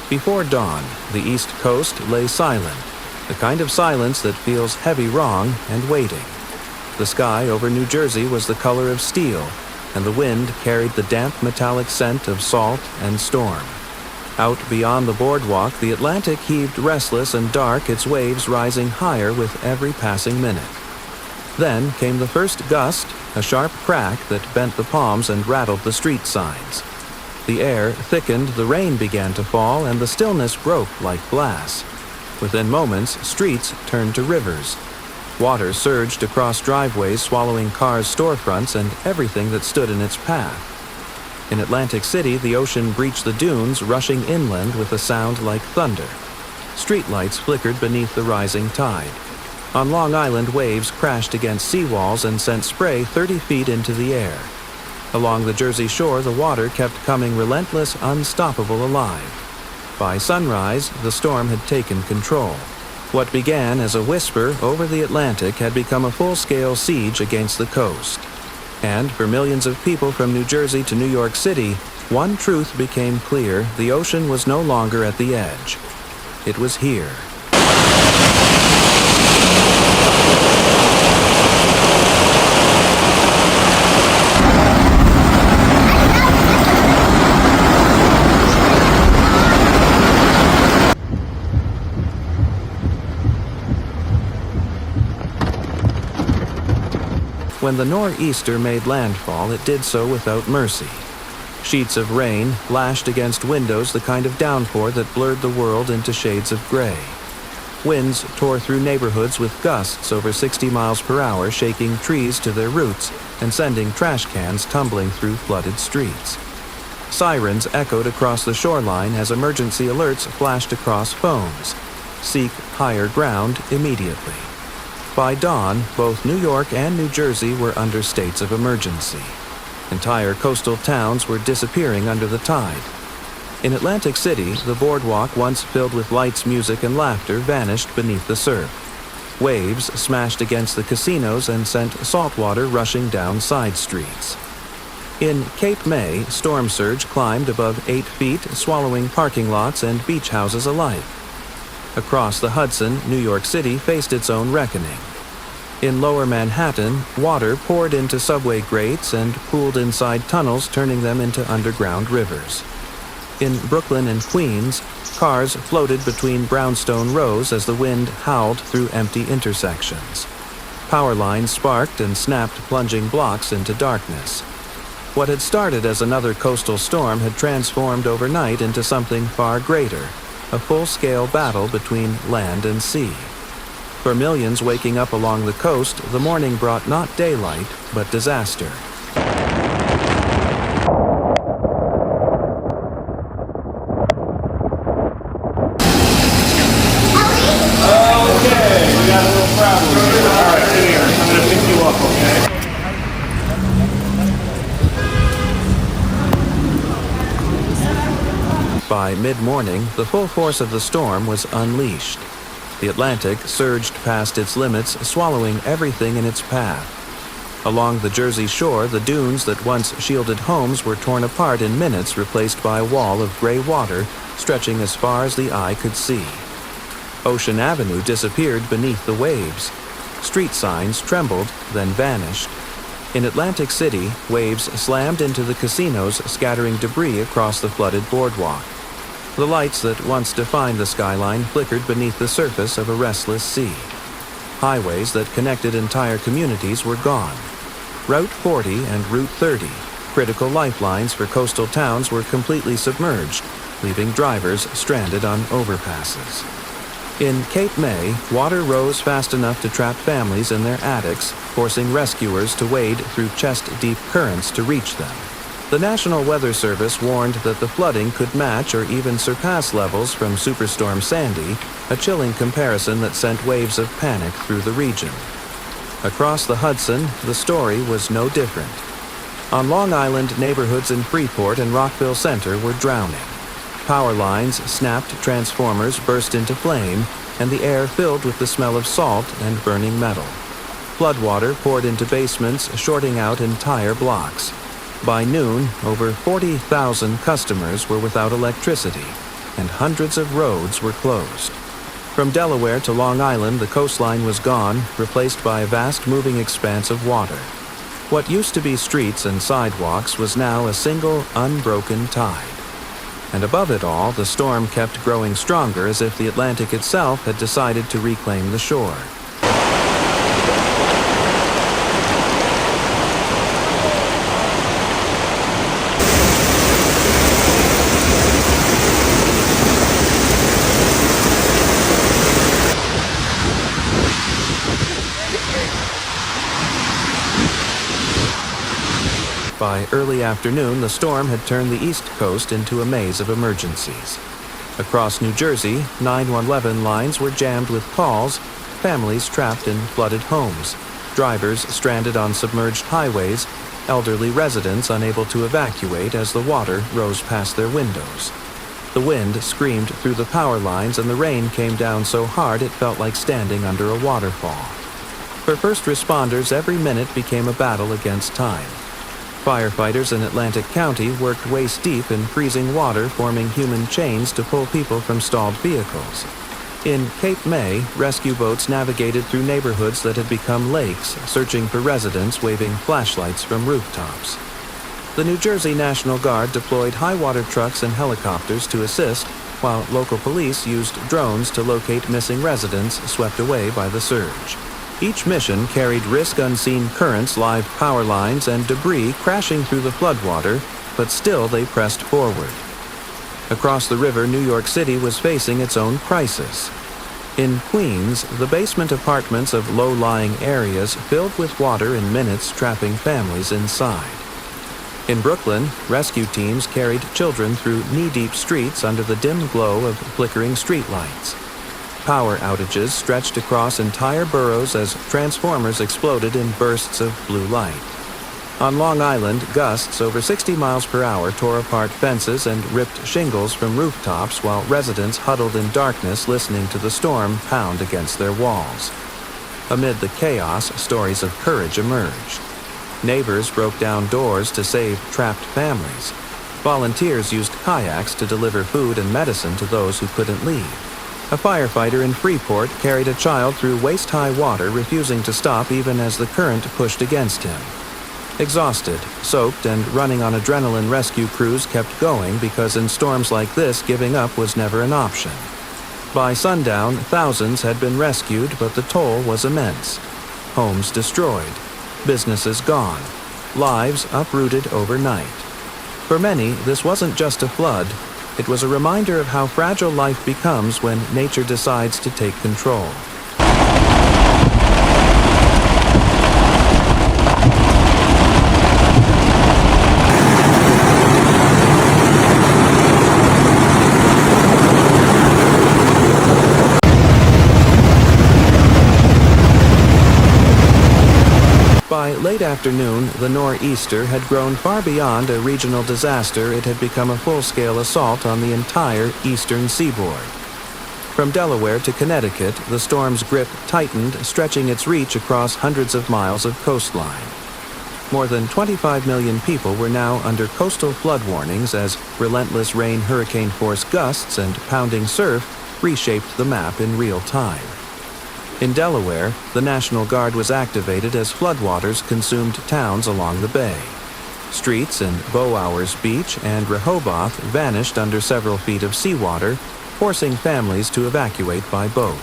Before dawn, the East Coast lay silent, the kind of silence that feels heavy wrong and waiting. The sky over New Jersey was the color of steel, and the wind carried the damp metallic scent of salt and storm. Out beyond the boardwalk, the Atlantic heaved restless and dark, its waves rising higher with every passing minute. Then came the first gust, a sharp crack that bent the palms and rattled the street signs. The air thickened, the rain began to fall, and the stillness broke like glass. Within moments, streets turned to rivers. Water surged across driveways, swallowing cars' storefronts and everything that stood in its path. In Atlantic City, the ocean breached the dunes, rushing inland with a sound like thunder. Streetlights flickered beneath the rising tide. On Long Island, waves crashed against seawalls and sent spray 30 feet into the air. Along the Jersey shore, the water kept coming relentless, unstoppable, alive. By sunrise, the storm had taken control. What began as a whisper over the Atlantic had become a full-scale siege against the coast. And for millions of people from New Jersey to New York City, one truth became clear: the ocean was no longer at the edge. It was here. When the nor'easter made landfall, it did so without mercy. Sheets of rain lashed against windows, the kind of downpour that blurred the world into shades of gray. Winds tore through neighborhoods with gusts over 60 miles per hour, shaking trees to their roots and sending trash cans tumbling through flooded streets. Sirens echoed across the shoreline as emergency alerts flashed across phones. Seek higher ground immediately. By dawn, both New York and New Jersey were under states of emergency. Entire coastal towns were disappearing under the tide. In Atlantic City, the boardwalk, once filled with lights, music, and laughter, vanished beneath the surf. Waves smashed against the casinos and sent saltwater rushing down side streets. In Cape May, storm surge climbed above 8 feet, swallowing parking lots and beach houses alike. Across the Hudson, New York City faced its own reckoning. In lower Manhattan, water poured into subway grates and pooled inside tunnels, turning them into underground rivers. In Brooklyn and Queens, cars floated between brownstone rows as the wind howled through empty intersections. Power lines sparked and snapped, plunging blocks into darkness. What had started as another coastal storm had transformed overnight into something far greater: a full-scale battle between land and sea. For millions waking up along the coast, the morning brought not daylight, but disaster. Okay, we got a little problem here. All right, sit here. I'm going to pick you up, okay? By mid-morning, the full force of the storm was unleashed. The Atlantic surged past its limits, swallowing everything in its path. Along the Jersey shore, the dunes that once shielded homes were torn apart in minutes, replaced by a wall of gray water stretching as far as the eye could see. Ocean Avenue disappeared beneath the waves. Street signs trembled, then vanished. In Atlantic City, waves slammed into the casinos, scattering debris across the flooded boardwalk. The lights that once defined the skyline flickered beneath the surface of a restless sea. Highways that connected entire communities were gone. Route 40 and Route 30, critical lifelines for coastal towns, were completely submerged, leaving drivers stranded on overpasses. In Cape May, water rose fast enough to trap families in their attics, forcing rescuers to wade through chest-deep currents to reach them. The National Weather Service warned that the flooding could match or even surpass levels from Superstorm Sandy, a chilling comparison that sent waves of panic through the region. Across the Hudson, the story was no different. On Long Island, neighborhoods in Freeport and Rockville Center were drowning. Power lines snapped, transformers burst into flame, and the air filled with the smell of salt and burning metal. Floodwater poured into basements, shorting out entire blocks. By noon, over 40,000 customers were without electricity. and hundreds of roads were closed. From Delaware to Long Island, the coastline was gone, replaced by a vast moving expanse of water. What used to be streets and sidewalks was now a single, unbroken tide. And above it all, the storm kept growing stronger, as if the Atlantic itself had decided to reclaim the shore. By early afternoon, the storm had turned the East Coast into a maze of emergencies. Across New Jersey, 911 lines were jammed with calls, families trapped in flooded homes, drivers stranded on submerged highways, elderly residents unable to evacuate as the water rose past their windows. The wind screamed through the power lines, and the rain came down so hard it felt like standing under a waterfall. For first responders, every minute became a battle against time. Firefighters in Atlantic County worked waist-deep in freezing water, forming human chains to pull people from stalled vehicles. In Cape May, rescue boats navigated through neighborhoods that had become lakes, searching for residents waving flashlights from rooftops. The New Jersey National Guard deployed high-water trucks and helicopters to assist, while local police used drones to locate missing residents swept away by the surge. Each mission carried risk-unseen currents, live power lines, and debris crashing through the floodwater, but still they pressed forward. Across the river, New York City was facing its own crisis. In Queens, the basement apartments of low-lying areas filled with water in minutes, trapping families inside. In Brooklyn, rescue teams carried children through knee-deep streets under the dim glow of flickering streetlights. Power outages stretched across entire boroughs as transformers exploded in bursts of blue light. On Long Island, gusts over 60 miles per hour tore apart fences and ripped shingles from rooftops, while residents huddled in darkness listening to the storm pound against their walls. Amid the chaos, stories of courage emerged. Neighbors broke down doors to save trapped families. Volunteers used kayaks to deliver food and medicine to those who couldn't leave. A firefighter in Freeport carried a child through waist-high water, refusing to stop even as the current pushed against him. Exhausted, soaked, and running on adrenaline, rescue crews kept going because in storms like this, giving up was never an option. By sundown, thousands had been rescued, but the toll was immense. Homes destroyed, businesses gone, lives uprooted overnight. For many, this wasn't just a flood. It was a reminder of how fragile life becomes when nature decides to take control. By late afternoon, the nor'easter had grown far beyond a regional disaster. It had become a full-scale assault on the entire eastern seaboard. From Delaware to Connecticut, the storm's grip tightened, stretching its reach across hundreds of miles of coastline. More than 25 million people were now under coastal flood warnings as relentless rain, hurricane-force gusts, and pounding surf reshaped the map in real time. In Delaware, the National Guard was activated as floodwaters consumed towns along the bay. Streets in Bowhours Beach and Rehoboth vanished under several feet of seawater, forcing families to evacuate by boat.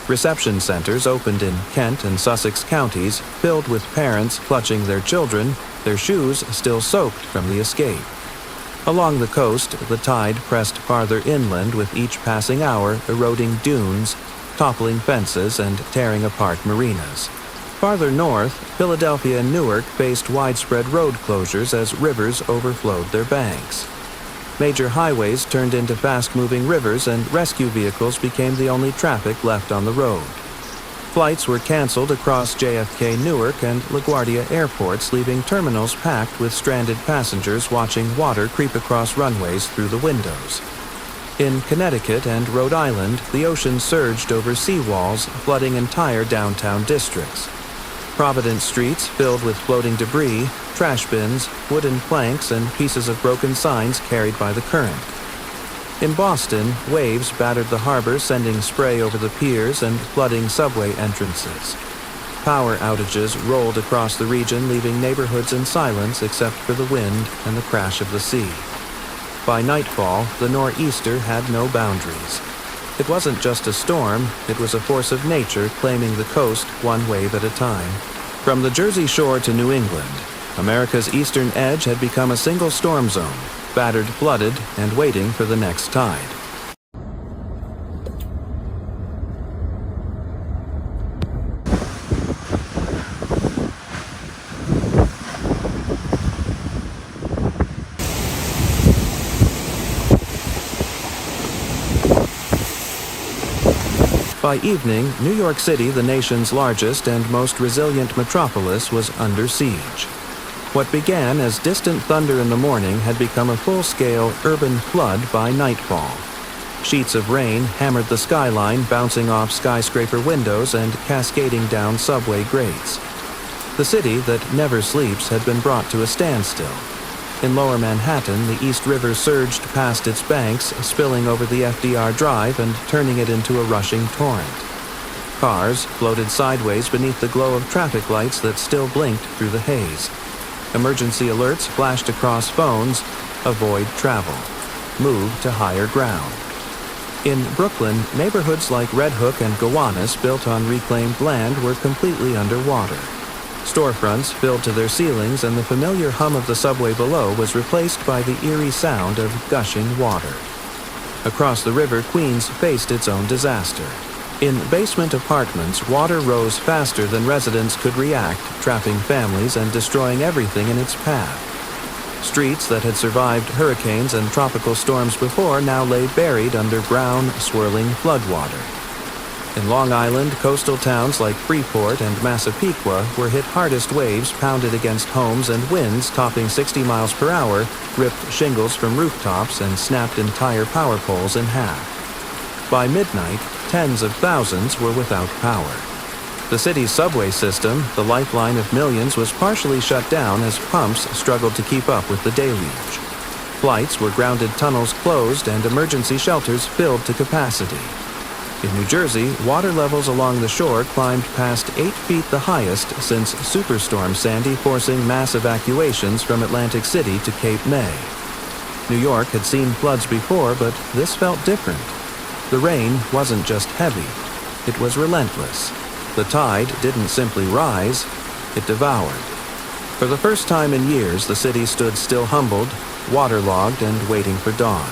Reception centers opened in Kent and Sussex counties, filled with parents clutching their children, their shoes still soaked from the escape. Along the coast, the tide pressed farther inland, with each passing hour eroding dunes, toppling fences, and tearing apart marinas. Farther north, Philadelphia and Newark faced widespread road closures as rivers overflowed their banks. Major highways turned into fast-moving rivers, and rescue vehicles became the only traffic left on the road. Flights were canceled across JFK, Newark, and LaGuardia airports, leaving terminals packed with stranded passengers watching water creep across runways through the windows. In Connecticut and Rhode Island, the ocean surged over seawalls, flooding entire downtown districts. Providence streets filled with floating debris, trash bins, wooden planks, and pieces of broken signs carried by the current. In Boston, waves battered the harbor, sending spray over the piers and flooding subway entrances. Power outages rolled across the region, leaving neighborhoods in silence except for the wind and the crash of the sea. By nightfall, the nor'easter had no boundaries. It wasn't just a storm, it was a force of nature claiming the coast one wave at a time. From the Jersey Shore to New England, America's eastern edge had become a single storm zone, battered, flooded, and waiting for the next tide. By evening, New York City, the nation's largest and most resilient metropolis, was under siege. What began as distant thunder in the morning had become a full-scale urban flood by nightfall. Sheets of rain hammered the skyline, bouncing off skyscraper windows and cascading down subway grates. The city that never sleeps had been brought to a standstill. In lower Manhattan, the East River surged past its banks, spilling over the FDR Drive and turning it into a rushing torrent. Cars floated sideways beneath the glow of traffic lights that still blinked through the haze. Emergency alerts flashed across phones: avoid travel, move to higher ground. In Brooklyn, neighborhoods like Red Hook and Gowanus, built on reclaimed land, were completely underwater. Storefronts filled to their ceilings, and the familiar hum of the subway below was replaced by the eerie sound of gushing water. Across the river, Queens faced its own disaster. In basement apartments, water rose faster than residents could react, trapping families and destroying everything in its path. Streets that had survived hurricanes and tropical storms before now lay buried under brown, swirling floodwater. In Long Island, coastal towns like Freeport and Massapequa were hit hardest. Waves pounded against homes, and winds topping 60 miles per hour ripped shingles from rooftops and snapped entire power poles in half. By midnight, tens of thousands were without power. The city's subway system, the lifeline of millions, was partially shut down as pumps struggled to keep up with the deluge. Flights were grounded, tunnels closed, and emergency shelters filled to capacity. In New Jersey, water levels along the shore climbed past 8 feet, the highest since Superstorm Sandy, forcing mass evacuations from Atlantic City to Cape May. New York had seen floods before, but this felt different. The rain wasn't just heavy, it was relentless. The tide didn't simply rise, it devoured. For the first time in years, the city stood still, humbled, waterlogged, and waiting for dawn.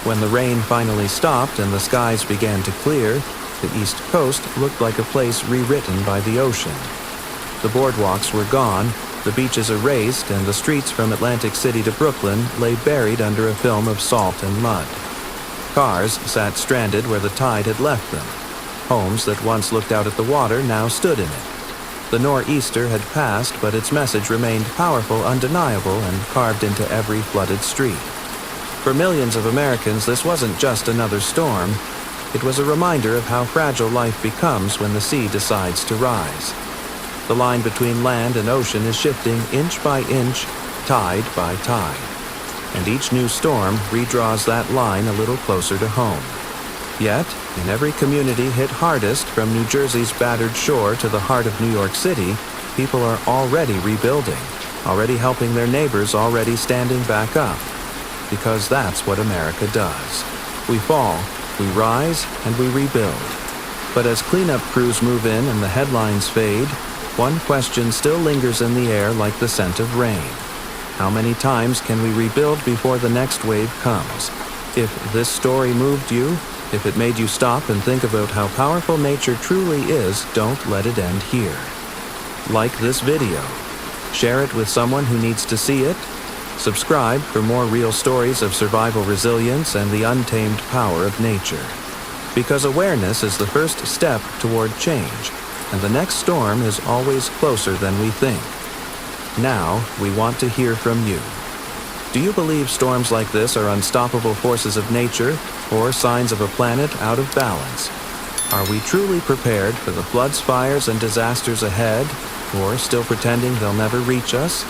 When the rain finally stopped and the skies began to clear, the East Coast looked like a place rewritten by the ocean. The boardwalks were gone, the beaches erased, and the streets from Atlantic City to Brooklyn lay buried under a film of salt and mud. Cars sat stranded where the tide had left them. Homes that once looked out at the water now stood in it. The nor'easter had passed, but its message remained powerful, undeniable, and carved into every flooded street. For millions of Americans, this wasn't just another storm. It was a reminder of how fragile life becomes when the sea decides to rise. The line between land and ocean is shifting inch by inch, tide by tide. And each new storm redraws that line a little closer to home. Yet, in every community hit hardest, from New Jersey's battered shore to the heart of New York City, people are already rebuilding, already helping their neighbors, already standing back up. Because that's what America does. We fall, we rise, and we rebuild. But as cleanup crews move in and the headlines fade, one question still lingers in the air like the scent of rain. How many times can we rebuild before the next wave comes? If this story moved you, if it made you stop and think about how powerful nature truly is, don't let it end here. Like this video. Share it with someone who needs to see it. Subscribe for more real stories of survival resilience and the untamed power of nature. Because awareness is the first step toward change, and the next storm is always closer than we think. Now, we want to hear from you. Do you believe storms like this are unstoppable forces of nature or signs of a planet out of balance? Are we truly prepared for the floods, fires, and disasters ahead, or still pretending they'll never reach us?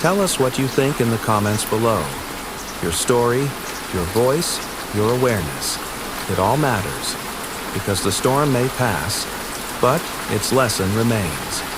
Tell us what you think in the comments below. Your story, your voice, your awareness. It all matters, because the storm may pass, but its lesson remains.